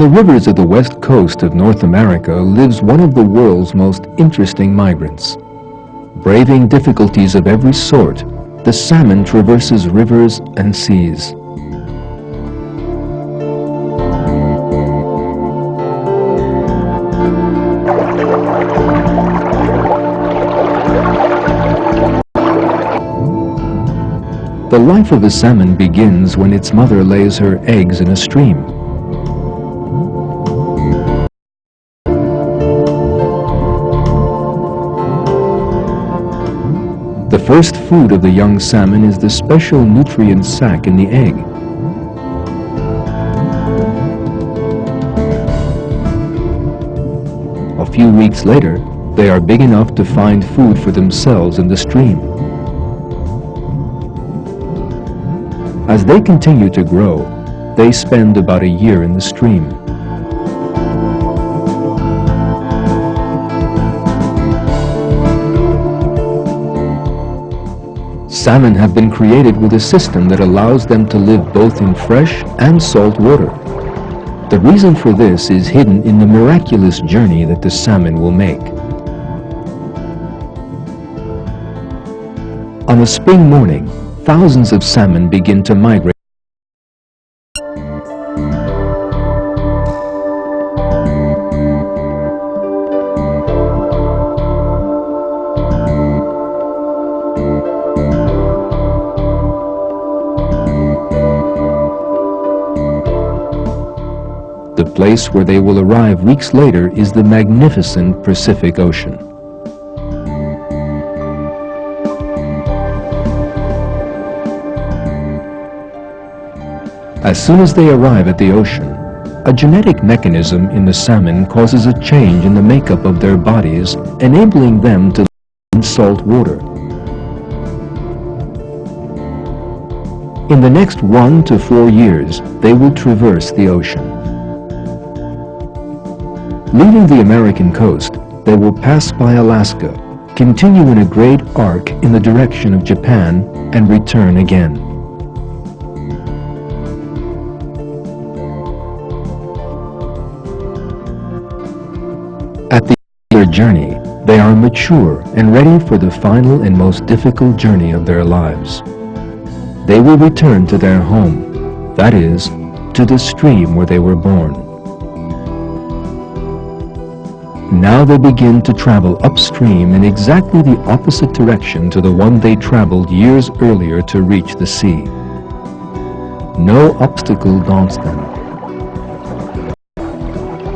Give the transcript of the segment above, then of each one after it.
the rivers of the west coast of North America lives one of the world's most interesting migrants. Braving difficulties of every sort, the salmon traverses rivers and seas. The life of a salmon begins when its mother lays her eggs in a stream. The first food of the young salmon is the special nutrient sac in the egg. A few weeks later, they are big enough to find food for themselves in the stream. As they continue to grow, they spend about a year in the stream. Salmon have been created with a system that allows them to live both in fresh and salt water. The reason for this is hidden in the miraculous journey that the salmon will make. On a spring morning, thousands of salmon begin to migrate. The place where they will arrive weeks later is the magnificent Pacific Ocean. As soon as they arrive at the ocean, a genetic mechanism in the salmon causes a change in the makeup of their bodies, enabling them to live in salt water. In the next 1 to 4 years, they will traverse the ocean. Leaving the American coast, they will pass by Alaska, continue in a great arc in the direction of Japan, and return again. At the end of their journey, they are mature and ready for the final and most difficult journey of their lives. They will return to their home, that is, to the stream where they were born. Now they begin to travel upstream in exactly the opposite direction to the one they traveled years earlier to reach the sea. No obstacle daunts them.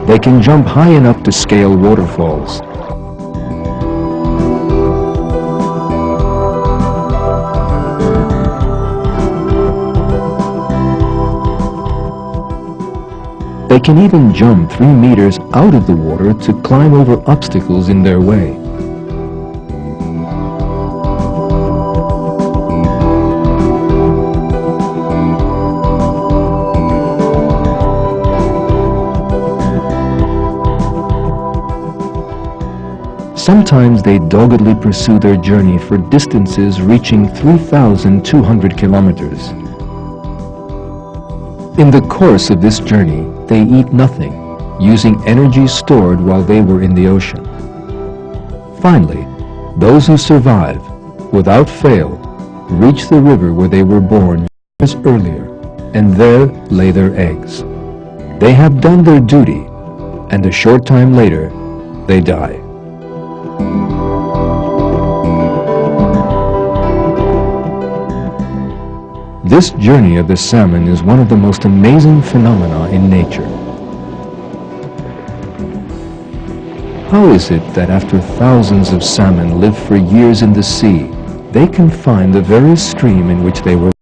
They can jump high enough to scale waterfalls. They can even jump 3 meters out of the water to climb over obstacles in their way. Sometimes they doggedly pursue their journey for distances reaching 3,200 kilometers. In the course of this journey, they eat nothing, using energy stored while they were in the ocean. Finally, those who survive, without fail, reach the river where they were born years earlier, and there lay their eggs. They have done their duty, and a short time later, they die. This journey of the salmon is one of the most amazing phenomena in nature. How is it that after thousands of salmon live for years in the sea, they can find the very stream in which they were?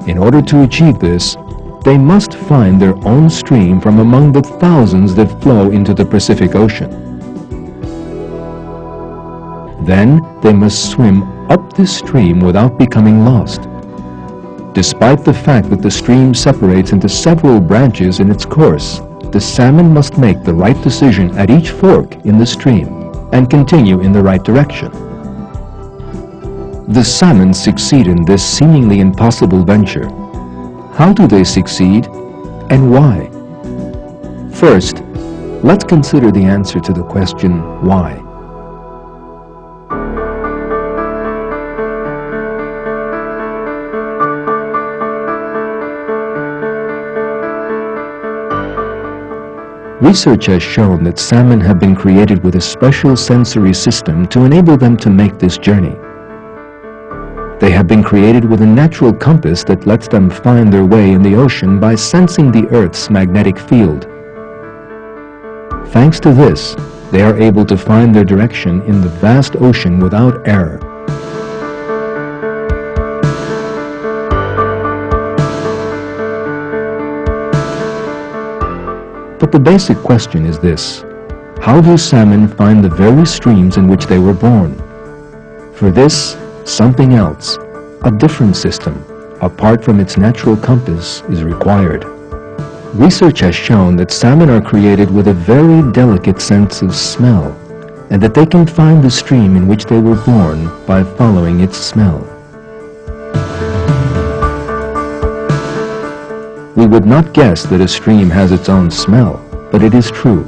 In order to achieve this, they must find their own stream from among the thousands that flow into the Pacific Ocean. Then they must swim up this stream without becoming lost. Despite the fact that the stream separates into several branches in its course, the salmon must make the right decision at each fork in the stream and continue in the right direction. The salmon succeed in this seemingly impossible venture. How do they succeed, and why? First, let's consider the answer to the question, why? Research has shown that salmon have been created with a special sensory system to enable them to make this journey. They have been created with a natural compass that lets them find their way in the ocean by sensing the Earth's magnetic field. Thanks to this, they are able to find their direction in the vast ocean without error. But the basic question is this: how do salmon find the very streams in which they were born? For this, something else, a different system, apart from its natural compass, is required. Research has shown that salmon are created with a very delicate sense of smell, and that they can find the stream in which they were born by following its smell. We would not guess that a stream has its own smell, but it is true.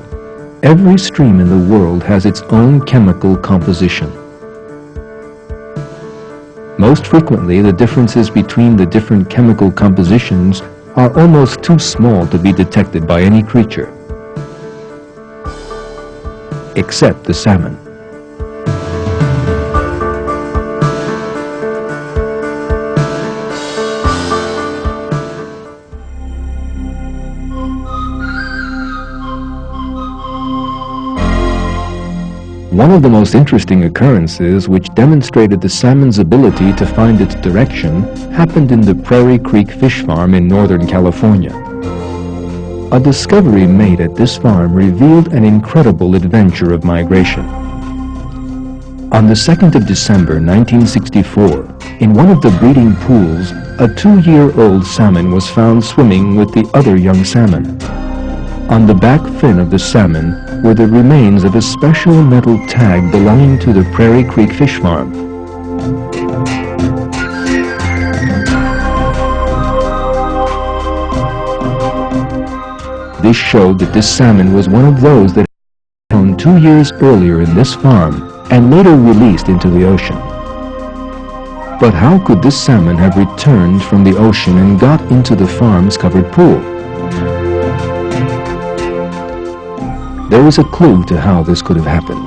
Every stream in the world has its own chemical composition. Most frequently, the differences between the different chemical compositions are almost too small to be detected by any creature, except the salmon. One of the most interesting occurrences which demonstrated the salmon's ability to find its direction happened in the Prairie Creek Fish Farm in Northern California. A discovery made at this farm revealed an incredible adventure of migration. On the 2nd of December 1964, in one of the breeding pools, a 2-year-old salmon was found swimming with the other young salmon. On the back fin of the salmon were the remains of a special metal tag belonging to the Prairie Creek Fish Farm. This showed that this salmon was one of those that had been found 2 years earlier in this farm and later released into the ocean. But how could this salmon have returned from the ocean and got into the farm's covered pool? There was a clue to how this could have happened.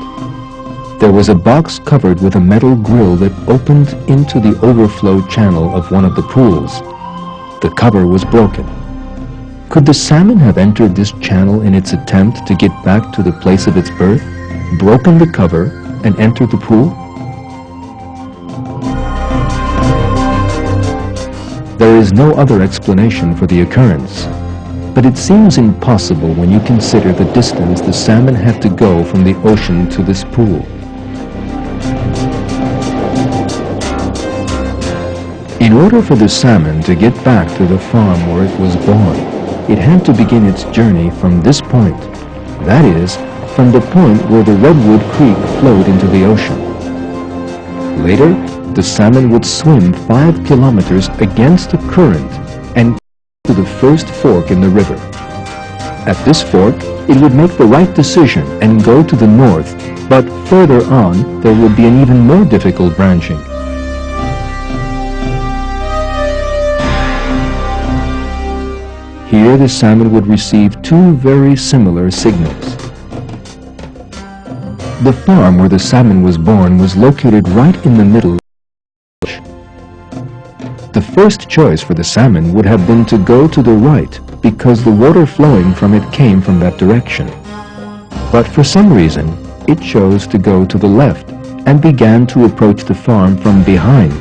There was a box covered with a metal grill that opened into the overflow channel of one of the pools. The cover was broken. Could the salmon have entered this channel in its attempt to get back to the place of its birth, broken the cover, and entered the pool? There is no other explanation for the occurrence. But it seems impossible when you consider the distance the salmon had to go from the ocean to this pool. In order for the salmon to get back to the farm where it was born, it had to begin its journey from this point, that is, from the point where the Redwood Creek flowed into the ocean. Later, the salmon would swim 5 kilometers against the current and to the first fork in the river. At this fork, it would make the right decision and go to the north, but further on, there would be an even more difficult branching. Here, the salmon would receive 2 very similar signals. The farm where the salmon was born was located right in the middle. The first choice for the salmon would have been to go to the right because the water flowing from it came from that direction. But for some reason, it chose to go to the left and began to approach the farm from behind.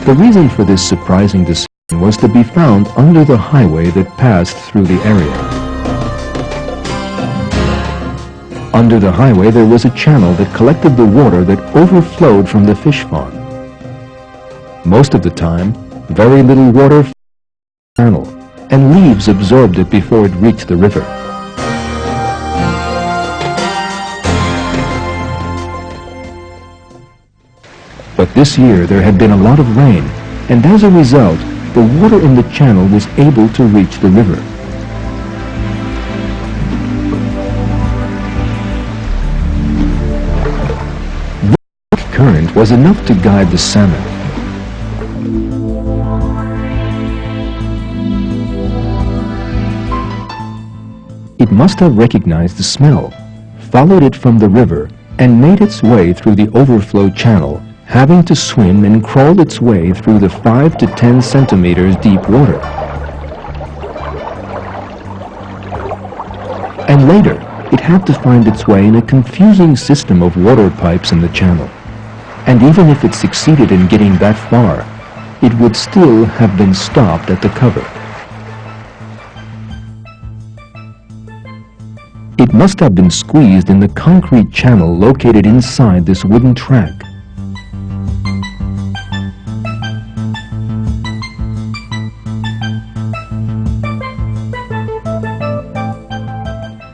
The reason for this surprising decision was to be found under the highway that passed through the area. Under the highway there was a channel that collected the water that overflowed from the fish farm. Most of the time, very little water flowed in the channel, and leaves absorbed it before it reached the river. But this year there had been a lot of rain, and as a result, the water in the channel was able to reach the river. This current was enough to guide the salmon. It must have recognized the smell, followed it from the river, and made its way through the overflow channel, having to swim and crawl its way through the 5 to 10 centimeters deep water. And later, it had to find its way in a confusing system of water pipes in the channel. And even if it succeeded in getting that far, it would still have been stopped at the cover. It must have been squeezed in the concrete channel located inside this wooden track.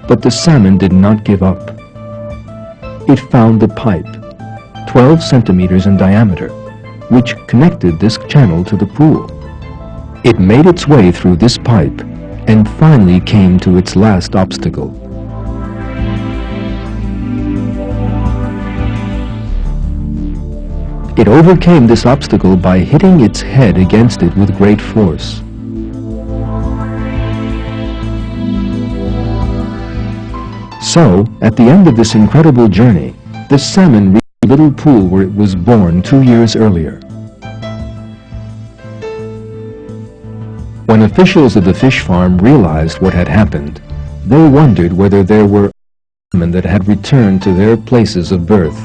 But the salmon did not give up. It found the pipe, 12 centimeters in diameter, which connected this channel to the pool. It made its way through this pipe and finally came to its last obstacle. It overcame this obstacle by hitting its head against it with great force. So, at the end of this incredible journey, the salmon reached the little pool where it was born 2 years earlier. When officials of the fish farm realized what had happened, they wondered whether there were salmon that had returned to their places of birth.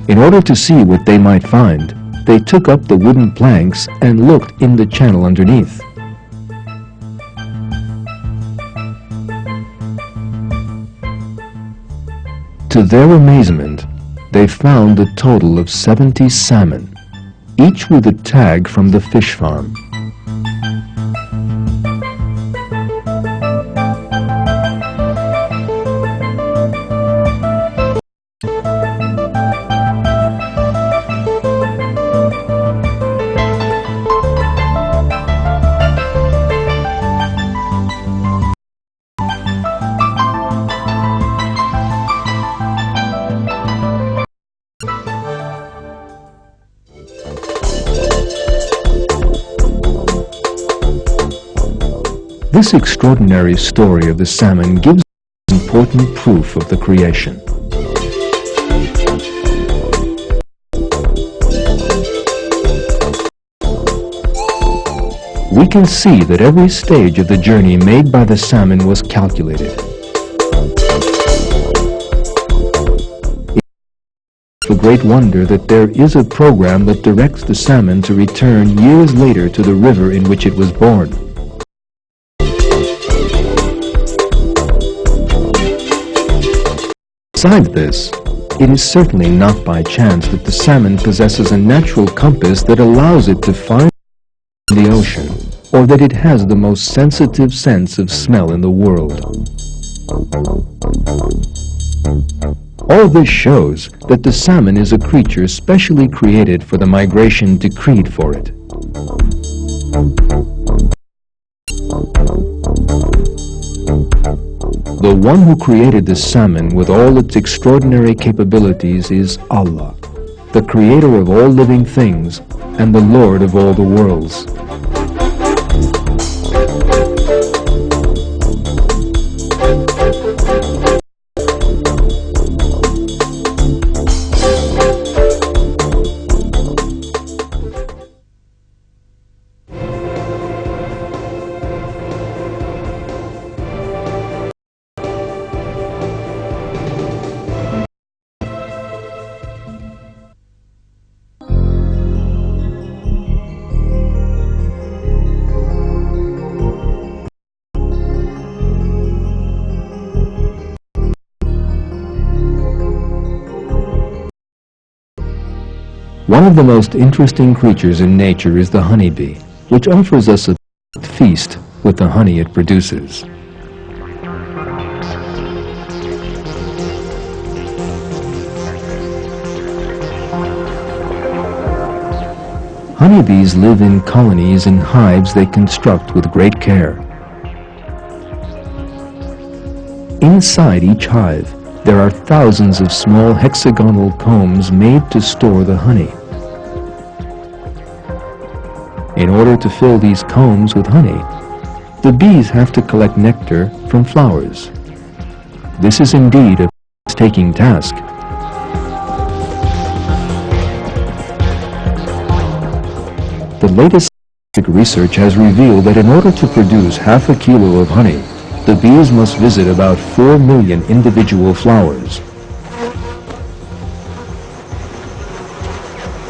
In order to see what they might find, they took up the wooden planks and looked in the channel underneath. To their amazement, they found a total of 70 salmon, each with a tag from the fish farm. This extraordinary story of the salmon gives us important proof of the creation. We can see that every stage of the journey made by the salmon was calculated. It's a great wonder that there is a program that directs the salmon to return years later to the river in which it was born. Besides this, it is certainly not by chance that the salmon possesses a natural compass that allows it to find the ocean, or that it has the most sensitive sense of smell in the world. All this shows that the salmon is a creature specially created for the migration decreed for it. The one who created the salmon with all its extraordinary capabilities is Allah, the creator of all living things and the Lord of all the worlds. One of the most interesting creatures in nature is the honeybee, which offers us a feast with the honey it produces. Honeybees live in colonies in hives they construct with great care. Inside each hive, there are thousands of small hexagonal combs made to store the honey. In order to fill these combs with honey, the bees have to collect nectar from flowers. This is indeed a painstaking task. The latest scientific research has revealed that in order to produce half a kilo of honey, the bees must visit about 4 million individual flowers.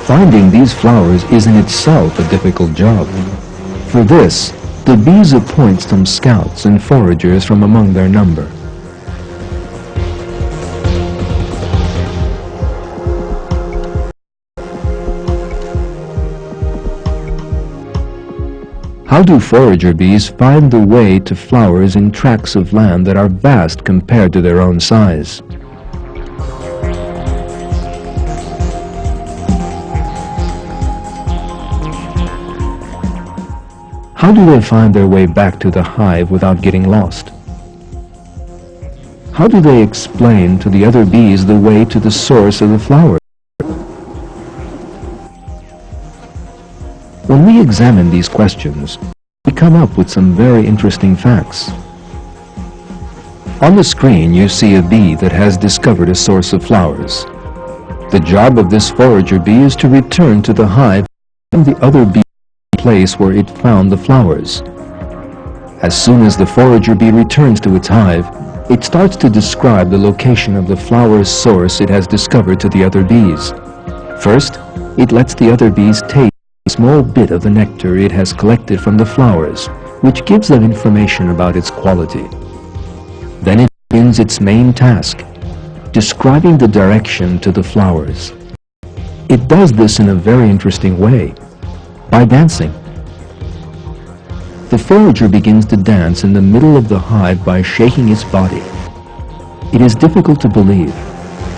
Finding these flowers is in itself a difficult job. For this, the bees appoint some scouts and foragers from among their number. How do forager bees find the way to flowers in tracts of land that are vast compared to their own size? How do they find their way back to the hive without getting lost? How do they explain to the other bees the way to the source of the flower? When we examine these questions, we come up with some very interesting facts. On the screen you see a bee that has discovered a source of flowers. The job of this forager bee is to return to the hive and the other bee place where it found the flowers. As soon as the forager bee returns to its hive, it starts to describe the location of the flower's source it has discovered to the other bees. First, it lets the other bees taste a small bit of the nectar it has collected from the flowers, which gives them information about its quality. Then it begins its main task, describing the direction to the flowers. It does this in a very interesting way, by dancing. The forager begins to dance in the middle of the hive by shaking its body. It is difficult to believe,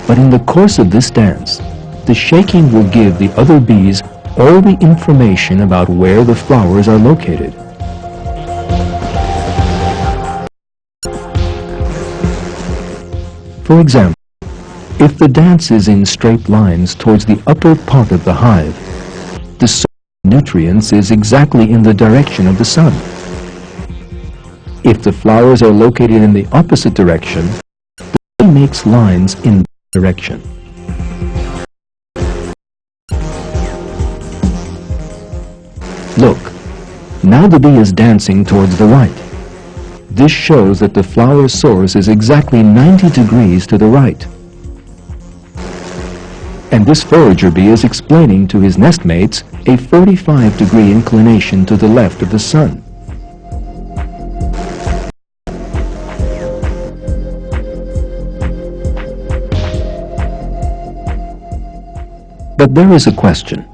but in the course of this dance, the shaking will give the other bees all the information about where the flowers are located. For example, if the dance is in straight lines towards the upper part of the hive, the source of nutrients is exactly in the direction of the sun. If the flowers are located in the opposite direction, the bee makes lines in that direction. Look, now the bee is dancing towards the right. This shows that the flower source is exactly 90 degrees to the right. And this forager bee is explaining to his nestmates a 45-degree inclination to the left of the sun. But there is a question.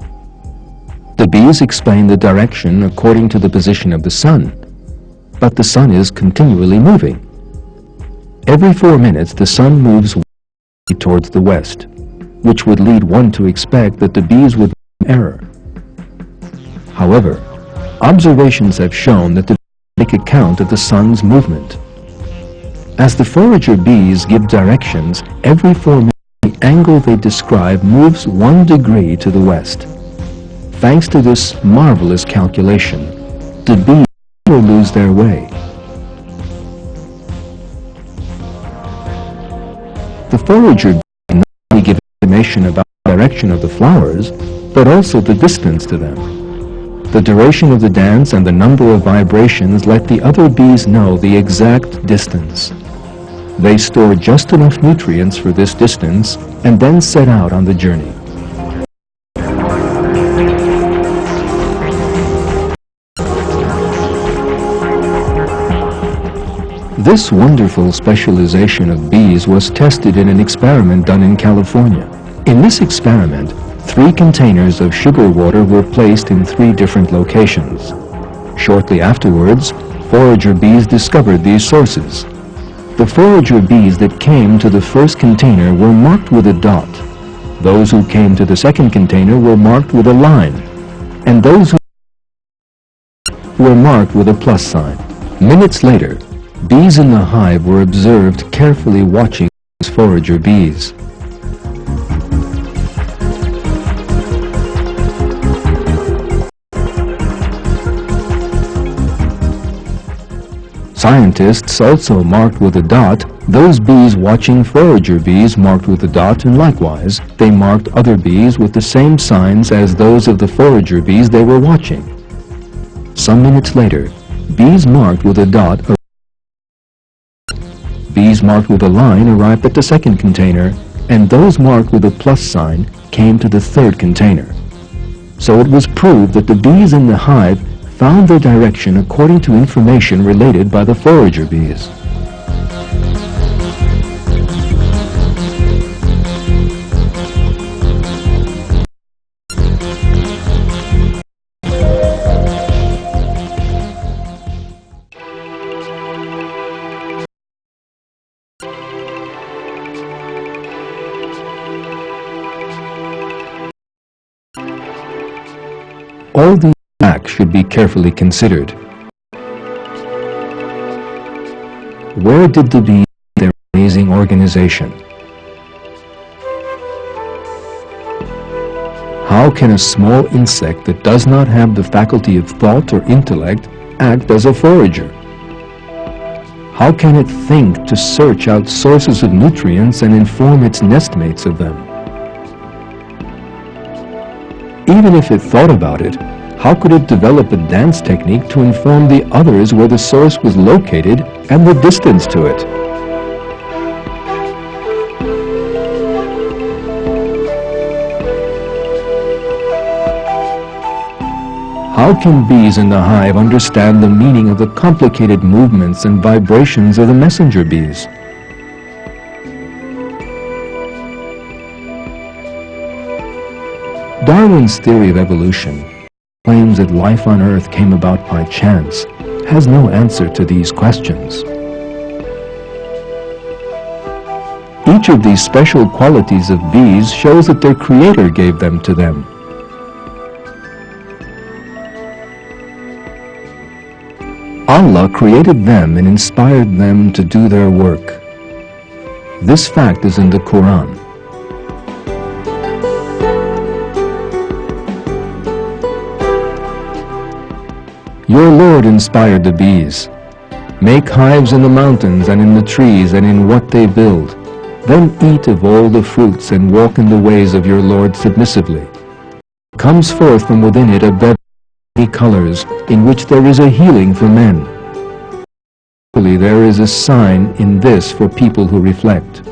The bees explain the direction according to the position of the sun, but the sun is continually moving. Every 4 minutes the sun moves towards the west, which would lead one to expect that the bees would make an error. However, observations have shown that the bees take account of the sun's movement. As the forager bees give directions, every 4 minutes the angle they describe moves 1 degree to the west. Thanks to this marvelous calculation, the bees never lose their way. The forager bee not only gives information about the direction of the flowers, but also the distance to them. The duration of the dance and the number of vibrations let the other bees know the exact distance. They store just enough nutrients for this distance and then set out on the journey. This wonderful specialization of bees was tested in an experiment done in California. In this experiment, 3 containers of sugar water were placed in 3 different locations. Shortly afterwards, forager bees discovered these sources. The forager bees that came to the first container were marked with a dot. Those who came to the second container were marked with a line. and those who were marked with a plus sign. Minutes later, bees in the hive were observed carefully watching forager bees. Scientists also marked with a dot those bees watching forager bees marked with a dot, and likewise they marked other bees with the same signs as those of the forager bees they were watching. Some minutes later, bees marked with a dot bees marked with a line arrived at the second container, and those marked with a plus sign came to the third container. So it was proved that the bees in the hive found their direction according to information related by the forager bees. All these facts should be carefully considered. Where did the bees get their amazing organization? How can a small insect that does not have the faculty of thought or intellect act as a forager? How can it think to search out sources of nutrients and inform its nestmates of them? Even if it thought about it, how could it develop a dance technique to inform the others where the source was located and the distance to it? How can bees in the hive understand the meaning of the complicated movements and vibrations of the messenger bees? Darwin's theory of evolution claims that life on Earth came about by chance has no answer to these questions. Each of these special qualities of bees shows that their Creator gave them to them. Allah created them and inspired them to do their work. This fact is in the Quran. Your Lord inspired the bees. Make hives in the mountains and in the trees and in what they build. Then eat of all the fruits and walk in the ways of your Lord submissively. Comes forth from within it a bed of many colors, in which there is a healing for men. Surely there is a sign in this for people who reflect.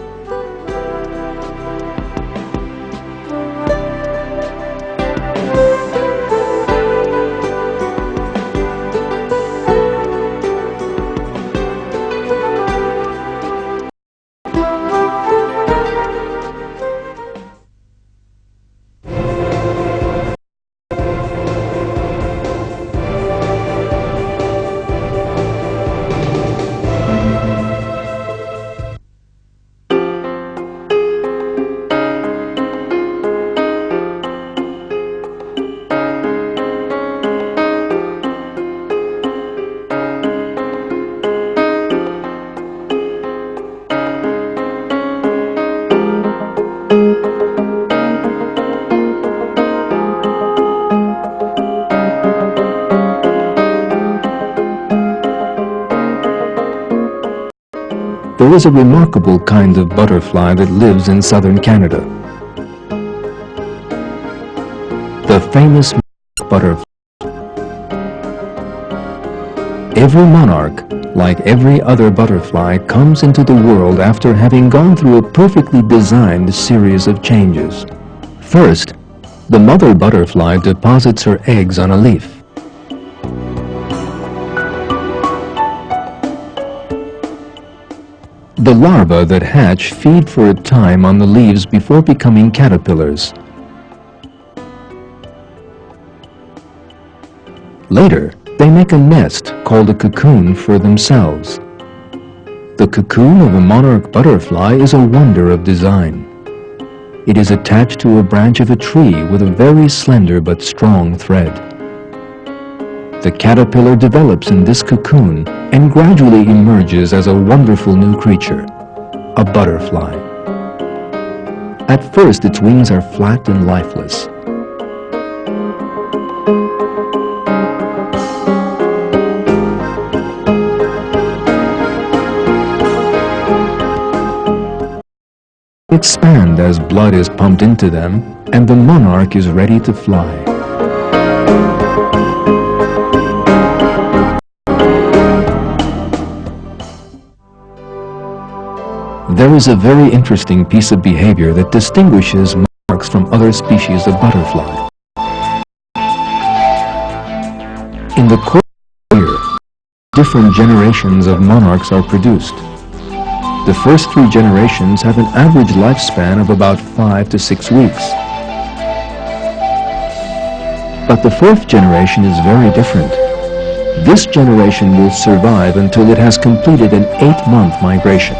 There is a remarkable kind of butterfly that lives in southern Canada. The famous butterfly. Every monarch, like every other butterfly, comes into the world after having gone through a perfectly designed series of changes. First, the mother butterfly deposits her eggs on a leaf. The larvae that hatch feed for a time on the leaves before becoming caterpillars. Later, they make a nest called a cocoon for themselves. The cocoon of a monarch butterfly is a wonder of design. It is attached to a branch of a tree with a very slender but strong thread. The caterpillar develops in this cocoon and gradually emerges as a wonderful new creature, a butterfly. At first, its wings are flat and lifeless. Expand as blood is pumped into them, and the monarch is ready to fly. There is a very interesting piece of behavior that distinguishes monarchs from other species of butterfly. In the course of a year, different generations of monarchs are produced. The first 3 generations have an average lifespan of about 5 to 6 weeks. But the 4th generation is very different. This generation will survive until it has completed an 8-month migration.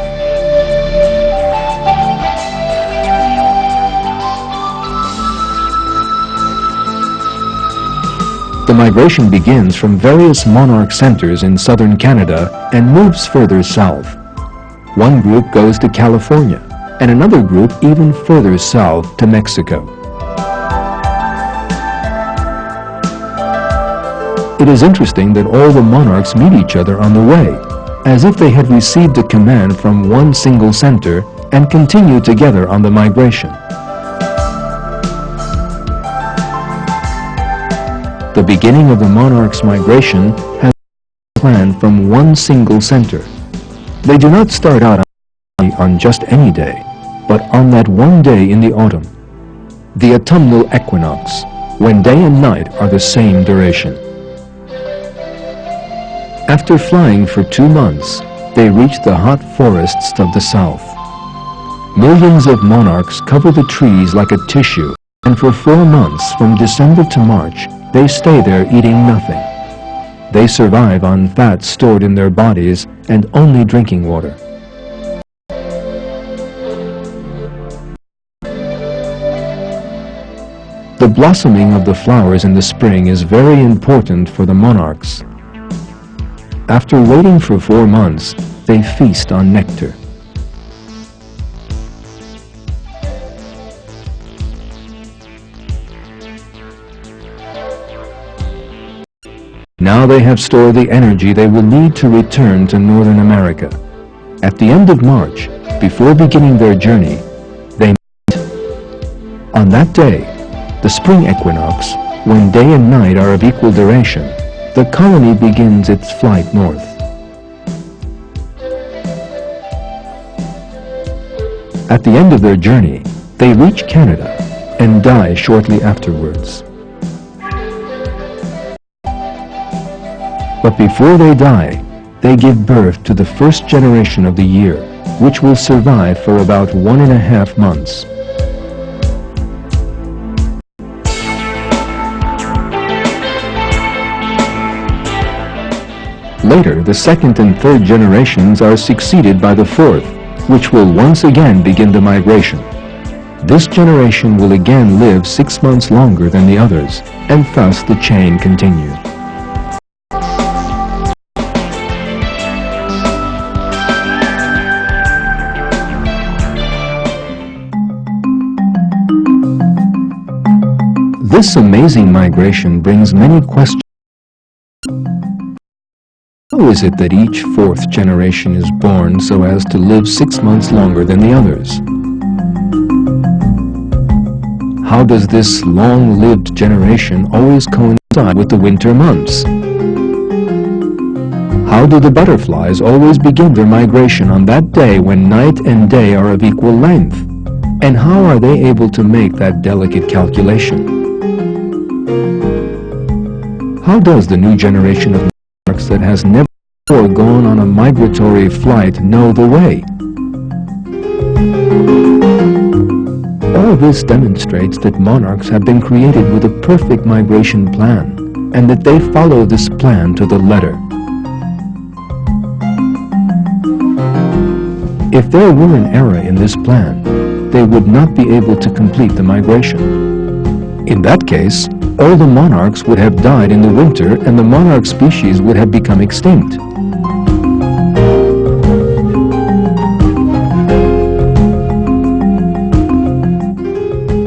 The migration begins from various monarch centers in southern Canada and moves further south. One group goes to California, and another group even further south to Mexico. It is interesting that all the monarchs meet each other on the way, as if they had received a command from one single center and continue together on the migration. The beginning of the monarch's migration has been planned from one single center. They do not start out on just any day, but on that one day in the autumn, the autumnal equinox, when day and night are the same duration. After flying for 2 months, they reach the hot forests of the south. Millions of monarchs cover the trees like a tissue, and for 4 months, from December to March, they stay there eating nothing. They survive on fat stored in their bodies and only drinking water. The blossoming of the flowers in the spring is very important for the monarchs. After waiting for 4 months, they feast on nectar. Now they have stored the energy they will need to return to Northern America. At the end of March, before beginning their journey, they meet. On that day, the spring equinox, when day and night are of equal duration, the colony begins its flight north. At the end of their journey, they reach Canada and die shortly afterwards. But before they die, they give birth to the first generation of the year, which will survive for about 1.5 months. Later, the second and third generations are succeeded by the fourth, which will once again begin the migration. This generation will again live 6 months longer than the others, and thus the chain continues. This amazing migration brings many questions. How is it that each 4th generation is born so as to live 6 months longer than the others? How does this long-lived generation always coincide with the winter months? How do the butterflies always begin their migration on that day when night and day are of equal length? And how are they able to make that delicate calculation? How does the new generation of monarchs that has never before gone on a migratory flight know the way? All this demonstrates that monarchs have been created with a perfect migration plan, and that they follow this plan to the letter. If there were an error in this plan, they would not be able to complete the migration. In that case, all the monarchs would have died in the winter and the monarch species would have become extinct.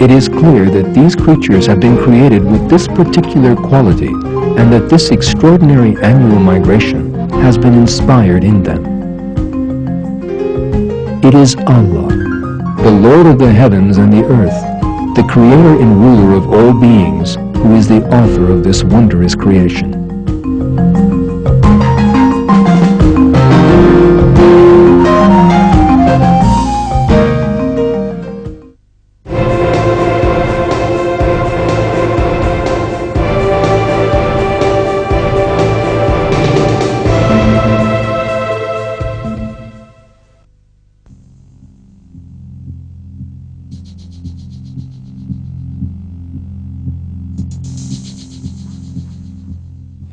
It is clear that these creatures have been created with this particular quality and that this extraordinary annual migration has been inspired in them. It is Allah, the Lord of the heavens and the earth, the creator and ruler of all beings, who is the author of this wondrous creation.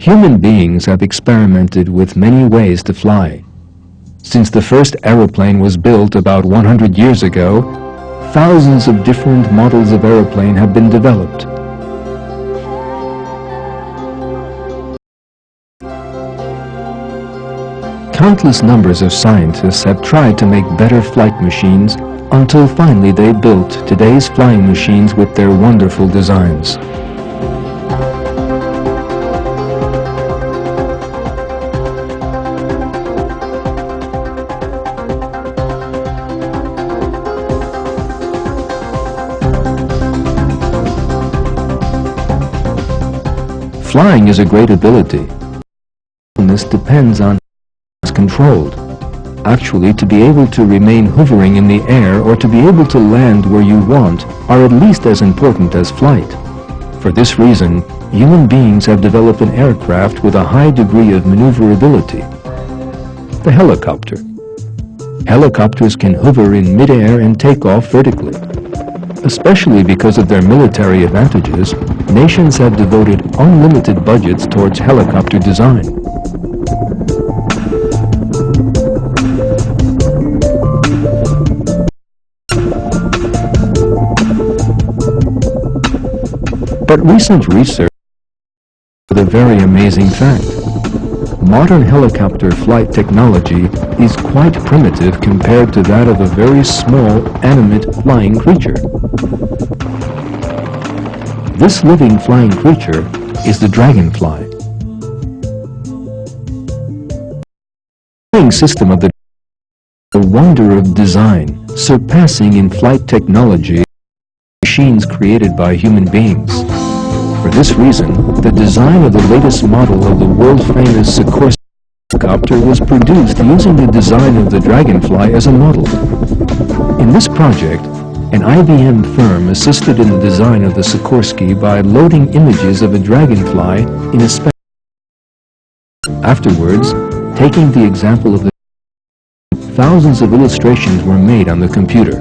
Human beings have experimented with many ways to fly. Since the first aeroplane was built about 100 years ago, thousands of different models of aeroplane have been developed. Countless numbers of scientists have tried to make better flight machines until finally they built today's flying machines with their wonderful designs. Flying is a great ability. This depends on how controlled. Actually, to be able to remain hovering in the air or to be able to land where you want are at least as important as flight. For this reason, human beings have developed an aircraft with a high degree of maneuverability. The helicopter. Helicopters can hover in mid-air and take off vertically. Especially because of their military advantages, nations have devoted unlimited budgets towards helicopter design. But recent research with a very amazing fact. Modern helicopter flight technology is quite primitive compared to that of a very small, animate flying creature. This living flying creature is the dragonfly. The flying system of the wonder of design, surpassing in flight technology machines created by human beings. For this reason, the design of the latest model of the world-famous Sikorsky helicopter was produced using the design of the dragonfly as a model. In this project, an IBM firm assisted in the design of the Sikorsky by loading images of a dragonfly in a spec. Afterwards, taking the example of the thousands of illustrations were made on the computer.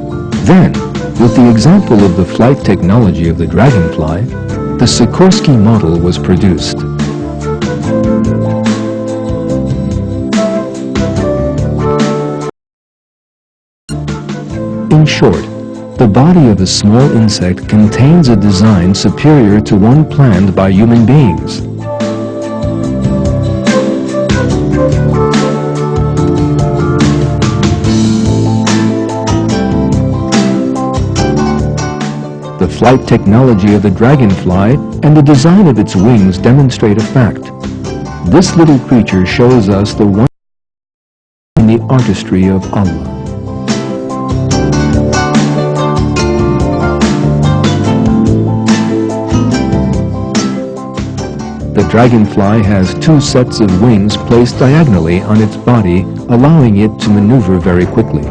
Then, with the example of the flight technology of the dragonfly, the Sikorsky model was produced. In short, the body of a small insect contains a design superior to one planned by human beings. The flight technology of the dragonfly and the design of its wings demonstrate a fact. This little creature shows us the wonder in the artistry of Allah. The dragonfly has two sets of wings placed diagonally on its body, allowing it to maneuver very quickly.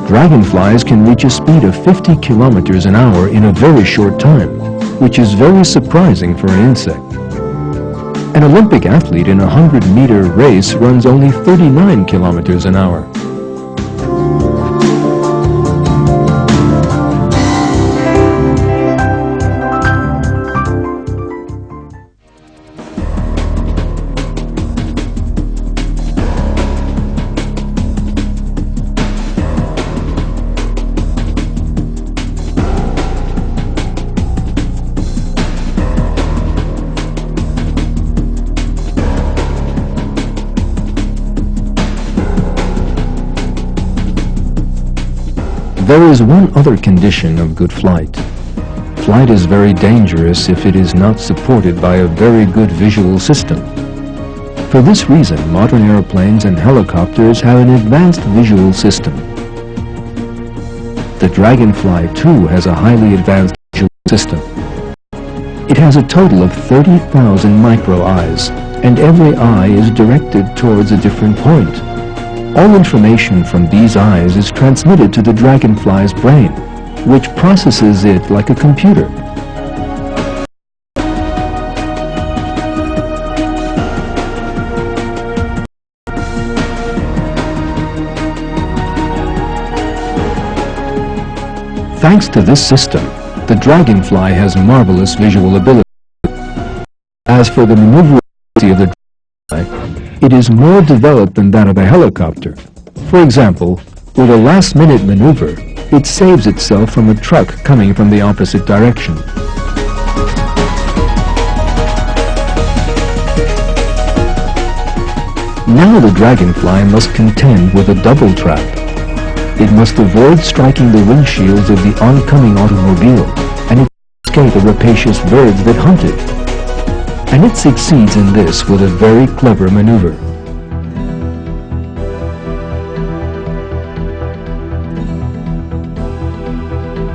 Dragonflies can reach a speed of 50 kilometers an hour in a very short time, which is very surprising for an insect. An Olympic athlete in a 100-meter race runs only 39 kilometers an hour. There is one other condition of good flight. Flight is very dangerous if it is not supported by a very good visual system. For this reason, modern airplanes and helicopters have an advanced visual system. The Dragonfly, too, has a highly advanced visual system. It has a total of 30,000 micro-eyes, and every eye is directed towards a different point. All information from these eyes is transmitted to the Dragonfly's brain, which processes it like a computer. Thanks to this system, the Dragonfly has marvelous visual ability. As for the maneuverability of the Dragonfly, it is more developed than that of a helicopter. For example, with a last-minute maneuver, it saves itself from a truck coming from the opposite direction. Now the Dragonfly must contend with a double trap. It must avoid striking the windshields of the oncoming automobile, and it must escape the rapacious birds that hunt it. And it succeeds in this with a very clever maneuver.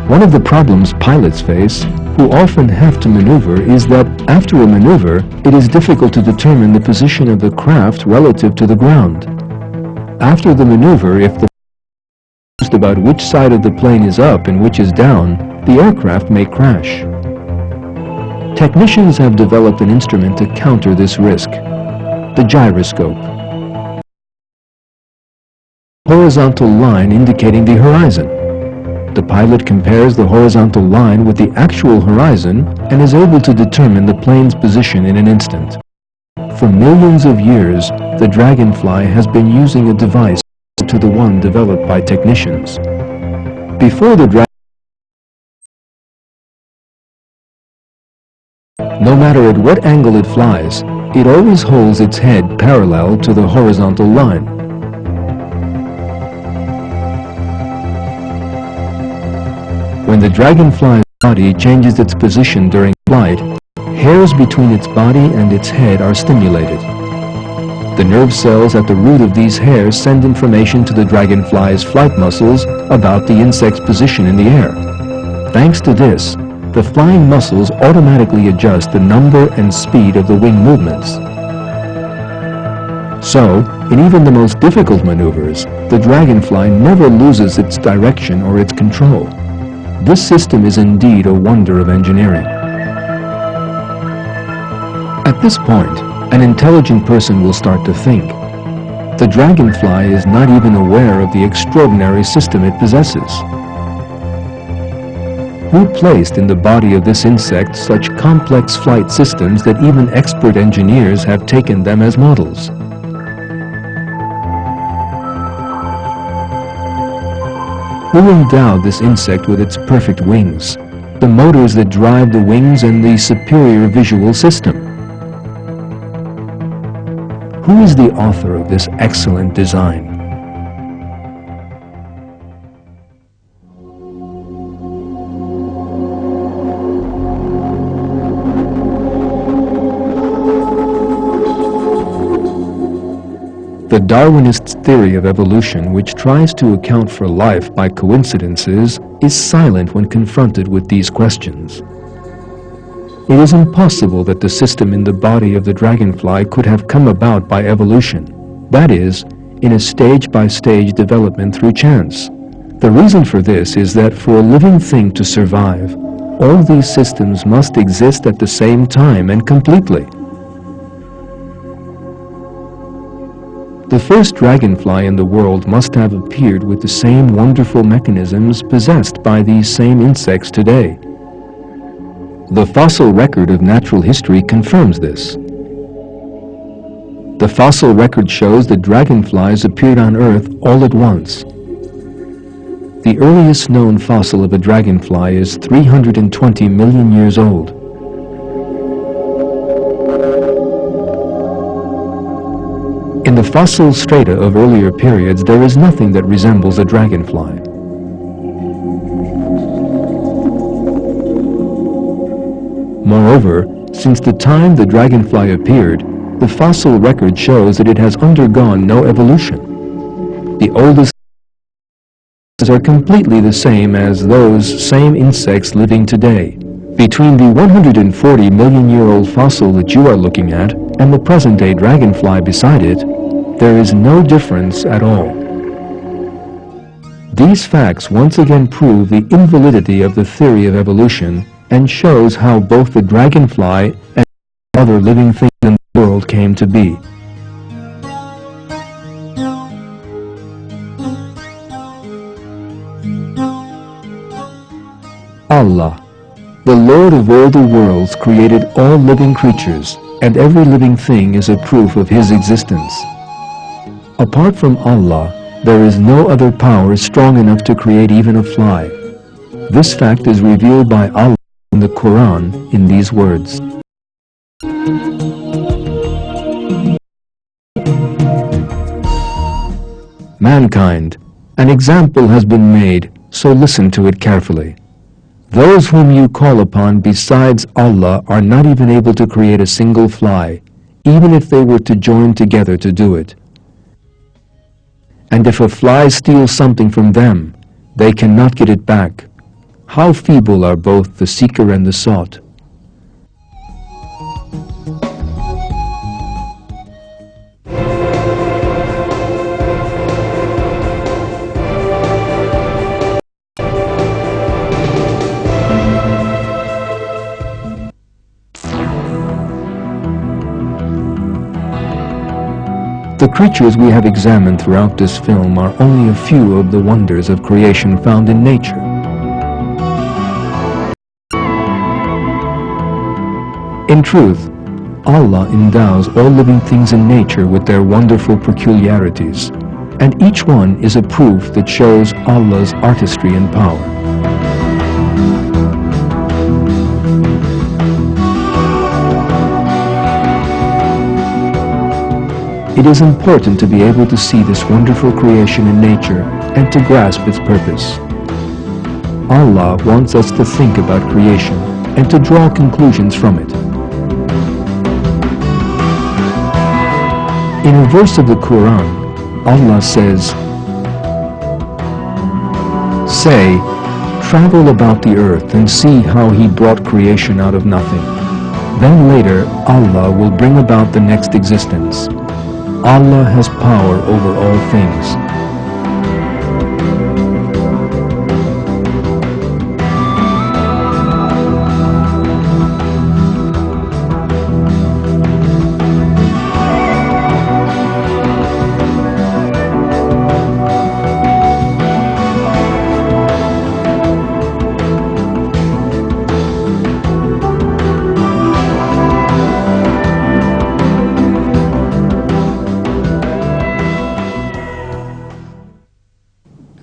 One of the problems pilots face, who often have to maneuver, is that after a maneuver, it is difficult to determine the position of the craft relative to the ground. After the maneuver, if the about which side of the plane is up and which is down, the aircraft may crash. Technicians have developed an instrument to counter this risk, the gyroscope. Horizontal line indicating the horizon. The pilot compares the horizontal line with the actual horizon and is able to determine the plane's position in an instant. For millions of years, the Dragonfly has been using a device to the one developed by technicians. Before the Dragonfly, no matter at what angle it flies, it always holds its head parallel to the horizontal line. When the Dragonfly's body changes its position during flight, hairs between its body and its head are stimulated. The nerve cells at the root of these hairs send information to the Dragonfly's flight muscles about the insect's position in the air. Thanks to this, the flying muscles automatically adjust the number and speed of the wing movements. So, in even the most difficult maneuvers, the Dragonfly never loses its direction or its control. This system is indeed a wonder of engineering. At this point, an intelligent person will start to think. The Dragonfly is not even aware of the extraordinary system it possesses. Who placed in the body of this insect such complex flight systems that even expert engineers have taken them as models? Who endowed this insect with its perfect wings, the motors that drive the wings, and the superior visual system? Who is the author of this excellent design? The Darwinist theory of evolution, which tries to account for life by coincidences, is silent when confronted with these questions. It is impossible that the system in the body of the Dragonfly could have come about by evolution, that is, in a stage-by-stage development through chance. The reason for this is that for a living thing to survive, all these systems must exist at the same time and completely. The first Dragonfly in the world must have appeared with the same wonderful mechanisms possessed by these same insects today. The fossil record of natural history confirms this. The fossil record shows that dragonflies appeared on Earth all at once. The earliest known fossil of a dragonfly is 320 million years old. In the fossil strata of earlier periods, there is nothing that resembles a dragonfly. Moreover, since the time the dragonfly appeared, the fossil record shows that it has undergone no evolution. The oldest are completely the same as those same insects living today. Between the 140 million-year-old fossil that you are looking at and the present-day dragonfly beside it, there is no difference at all. These facts once again prove the invalidity of the theory of evolution and shows how both the dragonfly and other living things in the world came to be. Allah, the Lord of all the worlds, created all living creatures, and every living thing is a proof of His existence. Apart from Allah, there is no other power strong enough to create even a fly. This fact is revealed by Allah in the Quran in these words. Mankind, an example has been made, so listen to it carefully. Those whom you call upon besides Allah are not even able to create a single fly, even if they were to join together to do it. And if a fly steals something from them, they cannot get it back. How feeble are both the seeker and the sought. The creatures we have examined throughout this film are only a few of the wonders of creation found in nature. In truth, Allah endows all living things in nature with their wonderful peculiarities, and each one is a proof that shows Allah's artistry and power. It is important to be able to see this wonderful creation in nature and to grasp its purpose. Allah wants us to think about creation and to draw conclusions from it. In a verse of the Quran, Allah says, "Say, travel about the earth and see how He brought creation out of nothing. Then later Allah will bring about the next existence. Allah has power over all things."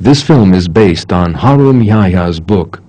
This film is based on Harun Yahya's book,